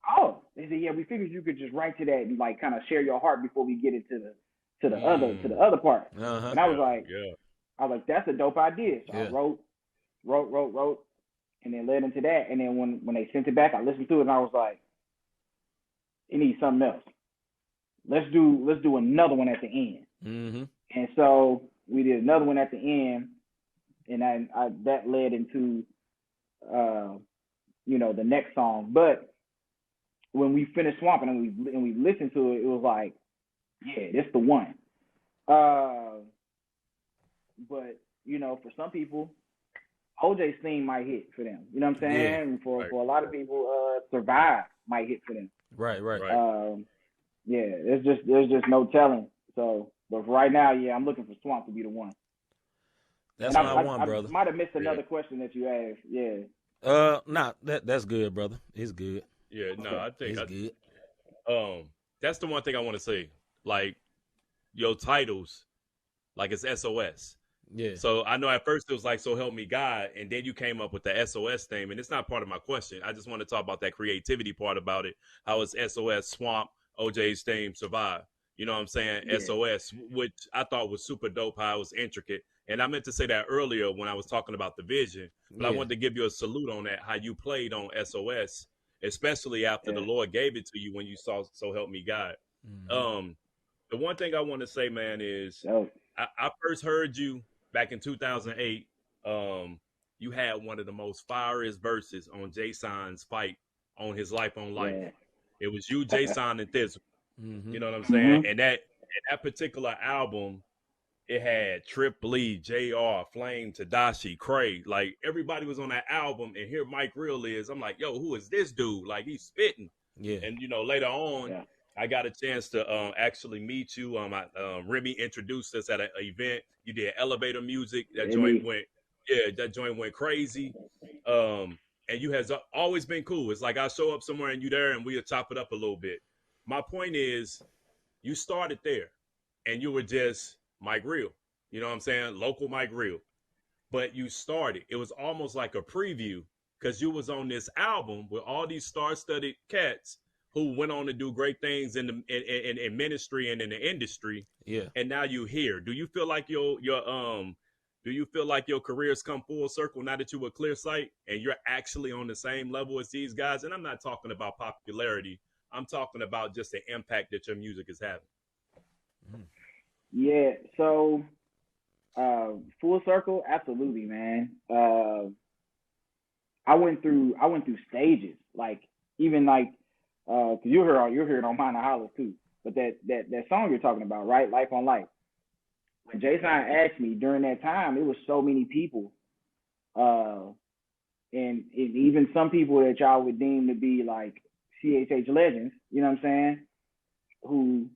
oh, they said, yeah, we figured you could just write to that and like kind of share your heart before we get into the other part. Uh-huh. And I was like, that's a dope idea. So I wrote, and then led into that. And then when they sent it back, I listened to it and I was like, it needs something else. Let's do another one at the end. Mm-hmm. And so we did another one at the end, and that led into the next song. But when we finished Swamping and we listened to it, it was like, yeah, this the one. But for some people, OJ's theme might hit for them. You know what I'm saying? Yeah. And for a lot of people, Survive might hit for them. Right. Yeah, there's just no telling. So, but right now, yeah, I'm looking for Swamp to be the one. That's what I want, brother. I might have missed another question that you asked. Yeah. Nah, that's good, brother. It's good. Yeah, no, I think it's good. That's the one thing I want to say. Like, your titles, like it's S.O.S. Yeah. So I know at first it was like, so help me God, and then you came up with the S.O.S. theme, and it's not part of my question. I just want to talk about that creativity part about it. How it's S.O.S. Swamp, OJ's theme, Survive. You know what I'm saying? Yeah. S.O.S., which I thought was super dope, how it was intricate. And I meant to say that earlier when I was talking about the vision, but I wanted to give you a salute on that, how you played on S.O.S., especially after the Lord gave it to you when you saw So Help Me God. Mm-hmm. The one thing I want to say, man, is I first heard you back in 2008. You had one of the most fieriest verses on Jason's fight on his Life on Life. Yeah. It was you, Jason, and Thizzle. Mm-hmm. You know what I'm saying? Mm-hmm. And that particular album, it had Trip Lee, JR, Flame, Tadashi, Craig. Like, everybody was on that album, and here Mike Real is. I'm like, yo, who is this dude? Like, he's spitting. Yeah. And, later on, I got a chance to actually meet you. Remy introduced us at an event. You did elevator music. That joint went crazy. And you has always been cool. It's like I show up somewhere and you there and we'll chop it up a little bit. My point is, you started there and you were just Mike Real. You know what I'm saying? Local Mike Real. But you started. It was almost like a preview because you was on this album with all these star-studded cats who went on to do great things in ministry and in the industry. Yeah. And now you're here. Do you feel like your career's come full circle now that you were Clear Sight and you're actually on the same level as these guys? And I'm not talking about popularity. I'm talking about just the impact that your music is having. Yeah. So, full circle, absolutely, man. I went through stages, like even like. Cause you'll hear it on Mine and Hollers too. But that song you're talking about, right? Life on Life. When Jason asked me during that time, it was so many people, and even some people that y'all would deem to be like CHH legends. You know what I'm saying? Who,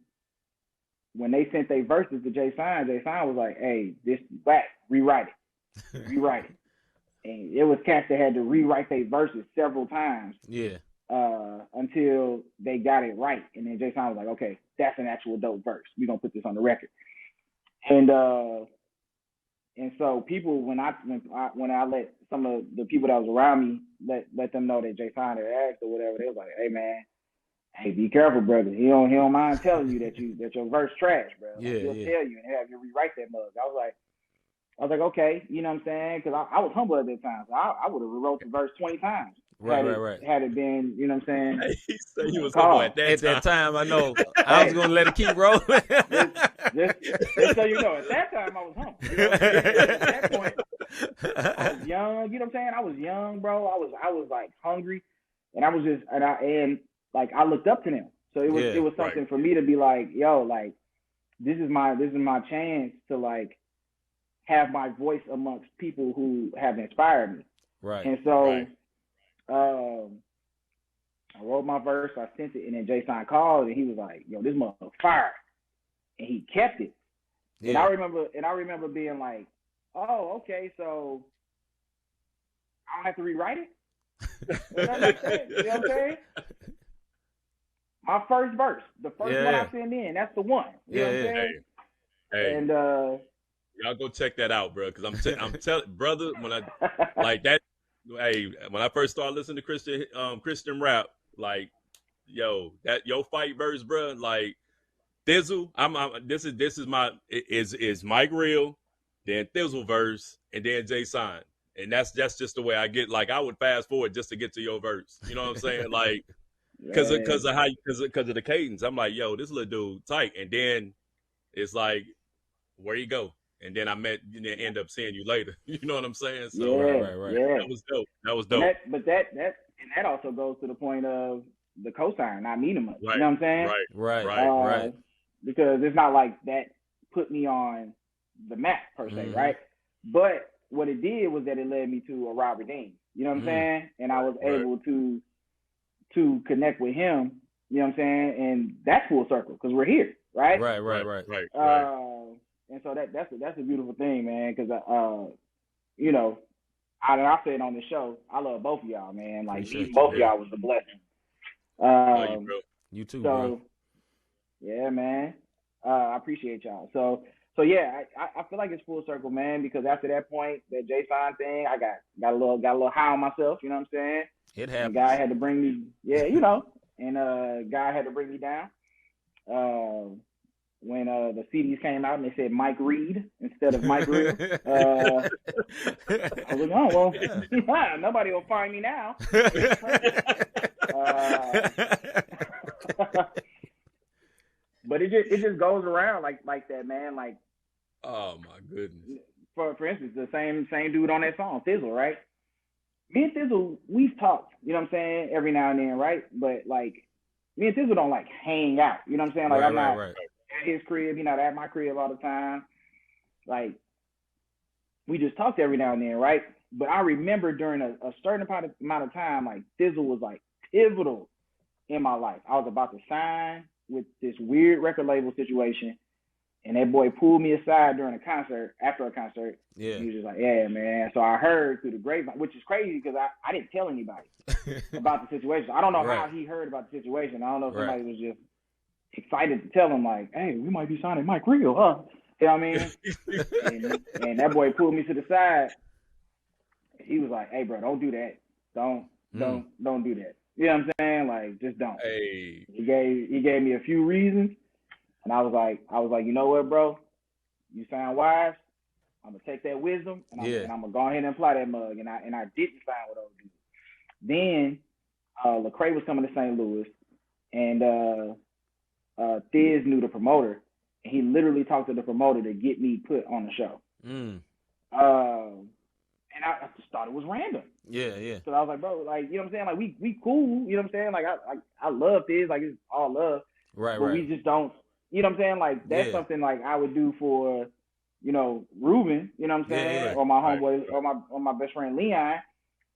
when they sent their verses to Jason was like, "Hey, this back, rewrite it." And it was cats that had to rewrite their verses several times. Yeah. Until they got it right, and then Jason was like, "Okay, that's an actual dope verse. We're gonna put this on the record." And so people, when I let some of the people that was around me let them know that Jason had asked or whatever, they was like, "Hey man, hey, be careful, brother. He don't mind telling you that your verse trash, bro. Like, he'll tell you and have you rewrite that mug." I was like, okay, you know what I'm saying? Because I was humble at that time. So I would have rewrote the verse 20 times. Right. Had it been, you know what I'm saying? He said he was humble at that time. I know. I was going to let it keep rolling. just so you know, at that time I was humble. You know, at that point, I was young. You know what I'm saying? I was young, bro. I was like hungry, and I was just and I looked up to them. So it was something for me to be like, yo, like this is my chance to like have my voice amongst people who have inspired me. Right. And so I wrote my verse, I sent it, and then Jason called and he was like, "Yo, this motherfucker fire." And he kept it. Yeah. And I remember being like, "Oh, okay, so I don't have to rewrite it?" You know what I'm saying? My first verse, the first one I sent in, that's the one. You know what I'm saying? Hey. And y'all go check that out, bro. Because I'm telling, brother, when I like that, hey, when I first started listening to Christian rap, like yo, that your fight verse, bro, like Thizzle. This is my is Mike Real, then Thizzle verse, and then Jay Sign. And that's just the way I get. Like I would fast forward just to get to your verse. You know what I'm saying? Like because of the cadence. I'm like, yo, this little dude tight. And then it's like, where you go? And then end up seeing you later. You know what I'm saying? So right. Yeah. That was dope. That also goes to the point of the cosign not meeting much. Right. You know what I'm saying? Right. Because it's not like that put me on the map per se, right? But what it did was that it led me to a Robert Dean. You know what I'm saying? And I was able to connect with him. You know what I'm saying? And that's full circle because we're here, right? Right. And so that's a beautiful thing, man. Because you know, I said on the show, I love both of y'all, man. Like both of y'all was a blessing. You too, so, bro. Yeah, man. I appreciate y'all. So yeah, I feel like it's full circle, man, because after that point, that J-Sign thing, I got a little high on myself, you know what I'm saying? It happened. Guy had to bring me, and guy had to bring me down. When the CDs came out and they said Mike Reed instead of Mike Real, I was like, oh well, nobody will find me now. But it just goes around like that, man. Like, oh my goodness. For instance, the same dude on that song, Thizzle, right? Me and Thizzle, we've talked, you know what I'm saying, every now and then, right? But like, me and Thizzle don't like hang out, you know what I'm saying? Like, I'm not at his crib, he's not at my crib all the time. Like, we just talked every now and then, right? But I remember during a certain amount of time, like, Thizzle was like pivotal in my life. I was about to sign with this weird record label situation, and that boy pulled me aside after a concert. Yeah. He was just like, yeah, man. So I heard through the grapevine, which is crazy because I didn't tell anybody about the situation. I don't know how he heard about the situation. I don't know if somebody was just excited to tell him, like, hey, we might be signing Mike Real, huh? You know what I mean? and that boy pulled me to the side. He was like, hey, bro, don't do that. Don't do that. You know what I'm saying? Like, just don't. Hey. He gave me a few reasons, and I was like, you know what, bro? You sound wise. I'm gonna take that wisdom, and I'm gonna go ahead and apply that mug. And I didn't sign with those dudes. Then Lecrae was coming to St. Louis, and Thiz knew the promoter, and he literally talked to the promoter to get me put on the show. And I just thought it was random. Yeah. So I was like, bro, like, you know what I'm saying? Like, we cool, you know what I'm saying? Like, I love Thiz, like, it's all love. Right. We just don't, you know what I'm saying? Like, that's something, like, I would do for, you know, Ruben, you know what I'm saying? Or my homeboy, or my best friend Leon,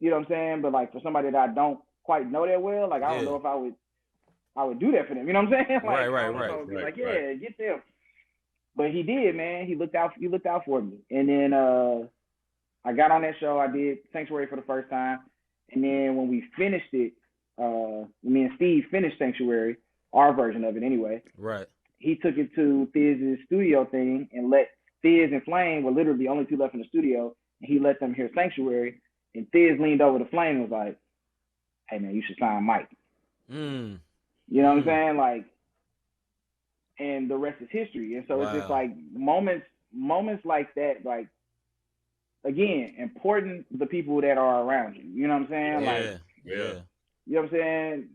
you know what I'm saying? But, like, for somebody that I don't quite know that well, like, I don't know if I would do that for them, you know what I'm saying? Like, right. Like, yeah, get them. But he did, man. He looked out for me. And then, I got on that show. I did Sanctuary for the first time. And then when we finished it, me and Steve finished Sanctuary, our version of it anyway. Right. He took it to Thiz's studio thing and let Thiz and Flame were literally the only two left in the studio. And he let them hear Sanctuary. And Thiz leaned over to Flame and was like, hey, man, you should sign Mike. You know what I'm saying? Like, and the rest is history. And so it's just like moments like that, like, again, important the people that are around you. You know what I'm saying? Yeah. You know what I'm saying?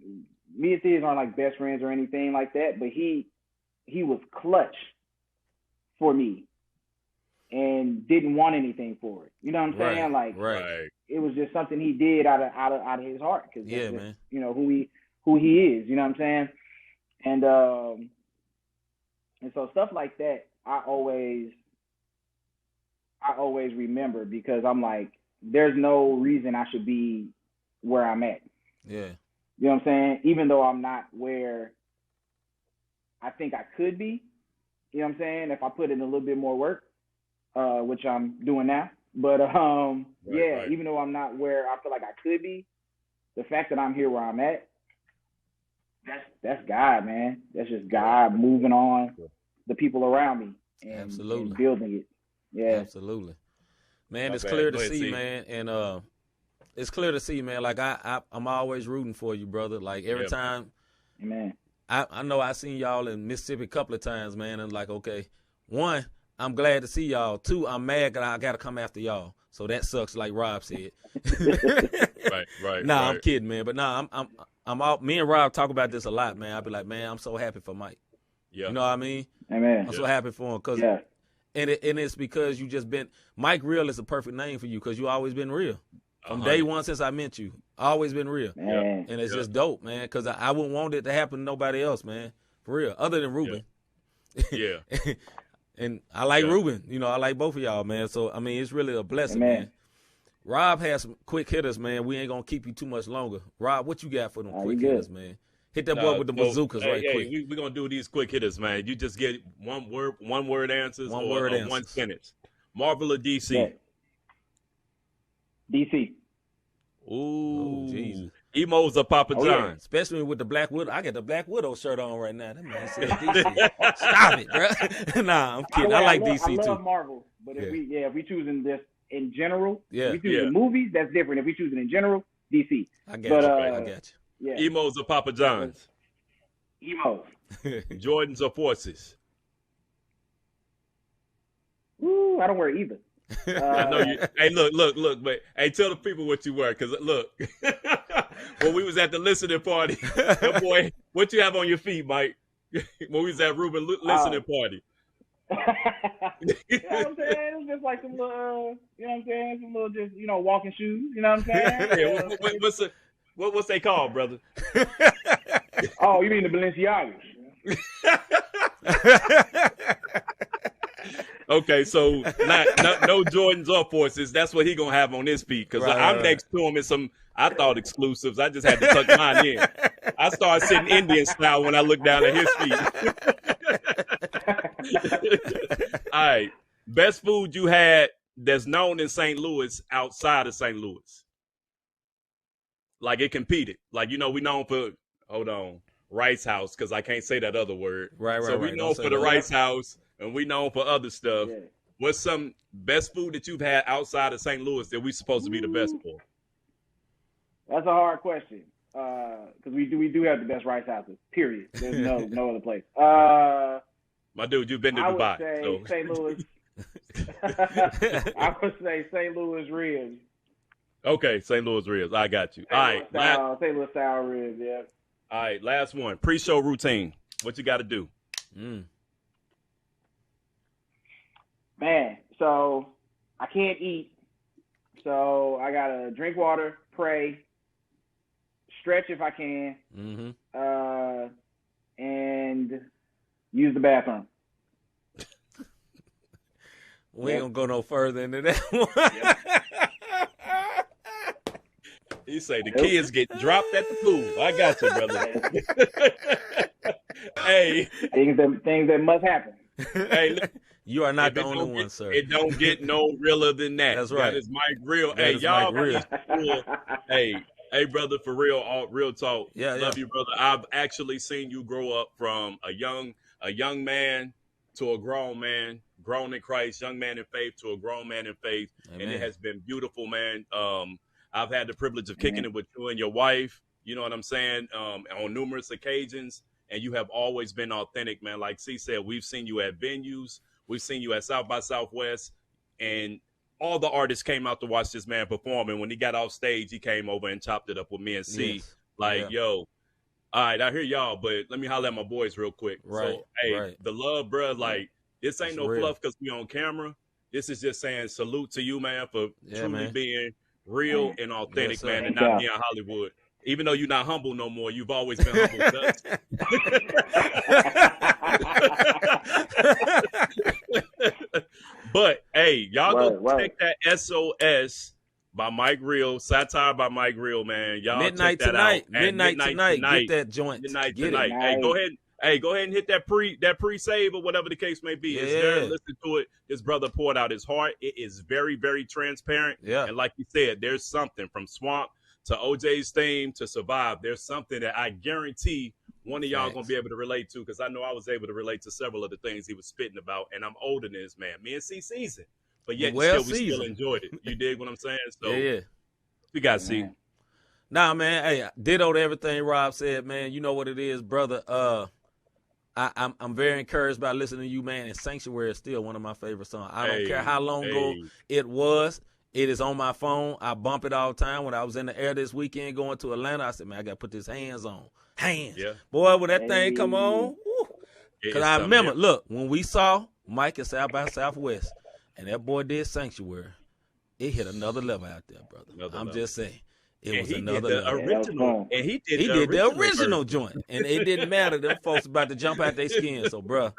Me and Thiz aren't like best friends or anything like that, but he was clutch for me and didn't want anything for it. You know what I'm saying? Like, it was just something he did out of his heart because man, you know who he is. You know what I'm saying? And so stuff like that, I always remember because I'm like, there's no reason I should be where I'm at. Yeah. You know what I'm saying? Even though I'm not where I think I could be, you know what I'm saying? If I put in a little bit more work, which I'm doing now. But even though I'm not where I feel like I could be, the fact that I'm here where I'm at, that's God, man. That's just God moving on the people around me and building it. Yeah, absolutely, man. It's clear to see, man, and it's clear to see, man. Like I'm always rooting for you, brother. Like every time Amen. I know I seen y'all in Mississippi a couple of times, man. And like, okay, one, I'm glad to see y'all. Two, I'm mad that I got to come after y'all. So that sucks, like Rob said. Right. Nah, I'm kidding, man. But nah, I'm out. Me and Rob talk about this a lot, man. I be like, man, I'm so happy for Mike. Yeah. You know what I mean? Amen. I'm so happy for him because, and it's because you just been Mike Real is a perfect name for you because you always been real from day one since I met you. Always been real, man. And it's just dope, man. Because I wouldn't want it to happen to nobody else, man. For real, other than Ruben. Yeah. And I like Ruben. You know, I like both of y'all, man. So I mean, it's really a blessing, man. Rob has some quick hitters, man. We ain't gonna keep you too much longer. Rob, what you got for them quick hitters, man? Hit that boy with the bazookas quick. We're gonna do these quick hitters, man. You just get one word answers, or one sentence. Marvel or DC? Yeah. DC. Ooh, Jesus. Emos or Papa John? Yeah. Especially with the Black Widow. I got the Black Widow shirt on right now. That man said DC. Stop it, bro. Nah, I'm kidding. I like DC too. I love Marvel, but if we choosing this in general, if we choosing movies, that's different. If we choosing in general, DC. I got you. I got you. Yeah. Emos or Papa Johns? Emos. Jordans or Forces? Ooh, I don't wear either. I know you. Hey, look, but hey, tell the people what you wear, because look, when we was at the listening party, boy, what you have on your feet, Mike? When we was at Ruben listening party. You know what I'm saying? It's just like some little, you know what I'm saying? Some little just, walking shoes. You know what I'm saying? Yeah, what's they called, brother? Oh, you mean the Balenciagas? Okay, so no Jordans or Forces. That's what he gonna have on his feet. Because I'm next to him in some, I thought, exclusives. I just had to tuck mine in. I started sitting Indian style when I looked down at his feet. All right, best food you had that's known in St. Louis outside of St. Louis. Like it competed. Like, we known for, Rice House, because I can't say that other word. Right. So we known for the Rice House. And we known for other stuff. Yeah. What's some best food that you've had outside of St. Louis that we supposed to be the best for? That's a hard question. Because we do have the best rice houses. Period. There's no other place. My dude, you've been to Dubai. I would say St. Louis. I would say St. Louis ribs. Okay, St. Louis ribs. I got you. All right. St. Louis sour ribs, yeah. All right, last one. Pre-show routine. What you got to do? Man, so I can't eat. So I got to drink water, pray, stretch if I can, and use the bathroom. We ain't going to go no further into that one. He say the kids get dropped at the pool. I got you, brother. Hey. Things that must happen. Hey, you are not the only one, sir. It don't get no realer than that. That's right. That is Mike Real. Hey, y'all. Hey, brother, for real, real talk. Love you, brother. I've actually seen you grow up from a young man to a grown man, grown in Christ, young man in faith to a grown man in faith. Amen. And it has been beautiful, man. I've had the privilege of kicking it with you and your wife, you know what I'm saying, on numerous occasions. And you have always been authentic, man. Like C said, we've seen you at venues. We've seen you at South by Southwest. And all the artists came out to watch this man perform. And when he got off stage, he came over and chopped it up with me and C. Yes. Yo, all right, I hear y'all, but let me holler at my boys real quick. Right. So, hey, the love, bro, like, this ain't no fluff because we on camera. This is just saying salute to you, man, for truly being real and authentic, man, and not being Hollywood. Even though you're not humble no more, you've always been humble to us. But, hey, y'all go check that S.O.S. by Mike Real, satire by Mike Real, man. Y'all midnight check that tonight. out. Midnight tonight. Get that joint. Midnight tonight. Hey, go ahead and hit that pre-save or whatever the case may be. Yeah. It's there. Listen to it. His brother poured out his heart. It is very, very transparent. Yeah. And like you said, there's something from Swamp to OJ's theme to Survive. There's something that I guarantee one of y'all gonna be able to relate to, because I know I was able to relate to several of the things he was spitting about, and I'm older than this man. Me and C seasoned, but yet we still enjoyed it. You dig what I'm saying? So we got C. Nah, man. Hey, ditto to everything Rob said, man. You know what it is, brother. I'm very encouraged by listening to you, man. And Sanctuary is still one of my favorite songs. I don't care how long ago it was. It is on my phone. I bump it all the time. When I was in the air this weekend going to Atlanta, I said, man, I got to put this hands on. Hands. Yeah. Boy, when that thing come on, because I remember, look, when we saw Mike at South by Southwest, and that boy did Sanctuary, it hit another level out there, brother. I'm just saying. It was another original. And he did the original joint. And it didn't matter. Them folks about to jump out their skin. So, bro.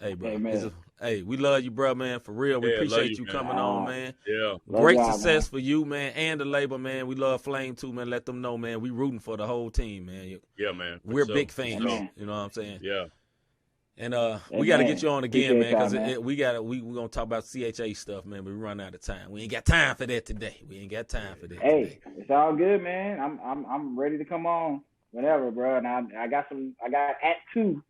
Hey, bro. Hey, we love you, bro, man. For real. We appreciate you coming on, man. Yeah. Great success for you, man, and the label, man. We love Flame, too, man. Let them know, man. We rooting for the whole team, man. Yeah, man. We're big fans. You know what I'm saying? Yeah. And we got to get you on again, man, because we're going to talk about CHA stuff, man, but we run out of time. We ain't got time for that today. Hey, it's all good, man. I'm ready to come on whenever, bro. And I got Act 2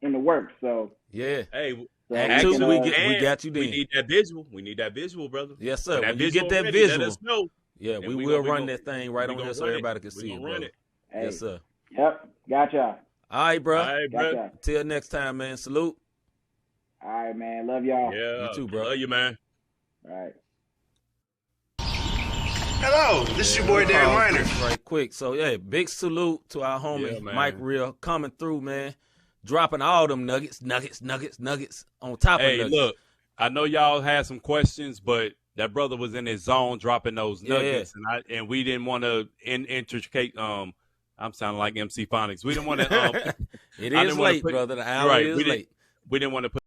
in the works, so. Yeah. Hey, Act 2, we got you then. We need that visual. Brother. Yes, sir. When you get that visual, let us know. Yeah, we will run that thing right on here so everybody can see it, bro. Hey. Yes, sir. Yep, gotcha. All right, bro. All right, bro. Gotcha. Till next time, man. Salute. All right, man. Love y'all. Yeah. You too, bro. Love you, man. All right. Hello, this is your boy Dan Miner. Right quick. So, yeah, big salute to our homie Mike Real coming through, man. Dropping all them nuggets on top of nuggets. Hey, look, I know y'all had some questions, but that brother was in his zone dropping those nuggets, and we didn't want to intricate. I'm sounding like MC Phonics. We didn't want to. It is late, brother. The hour is late. We didn't want to put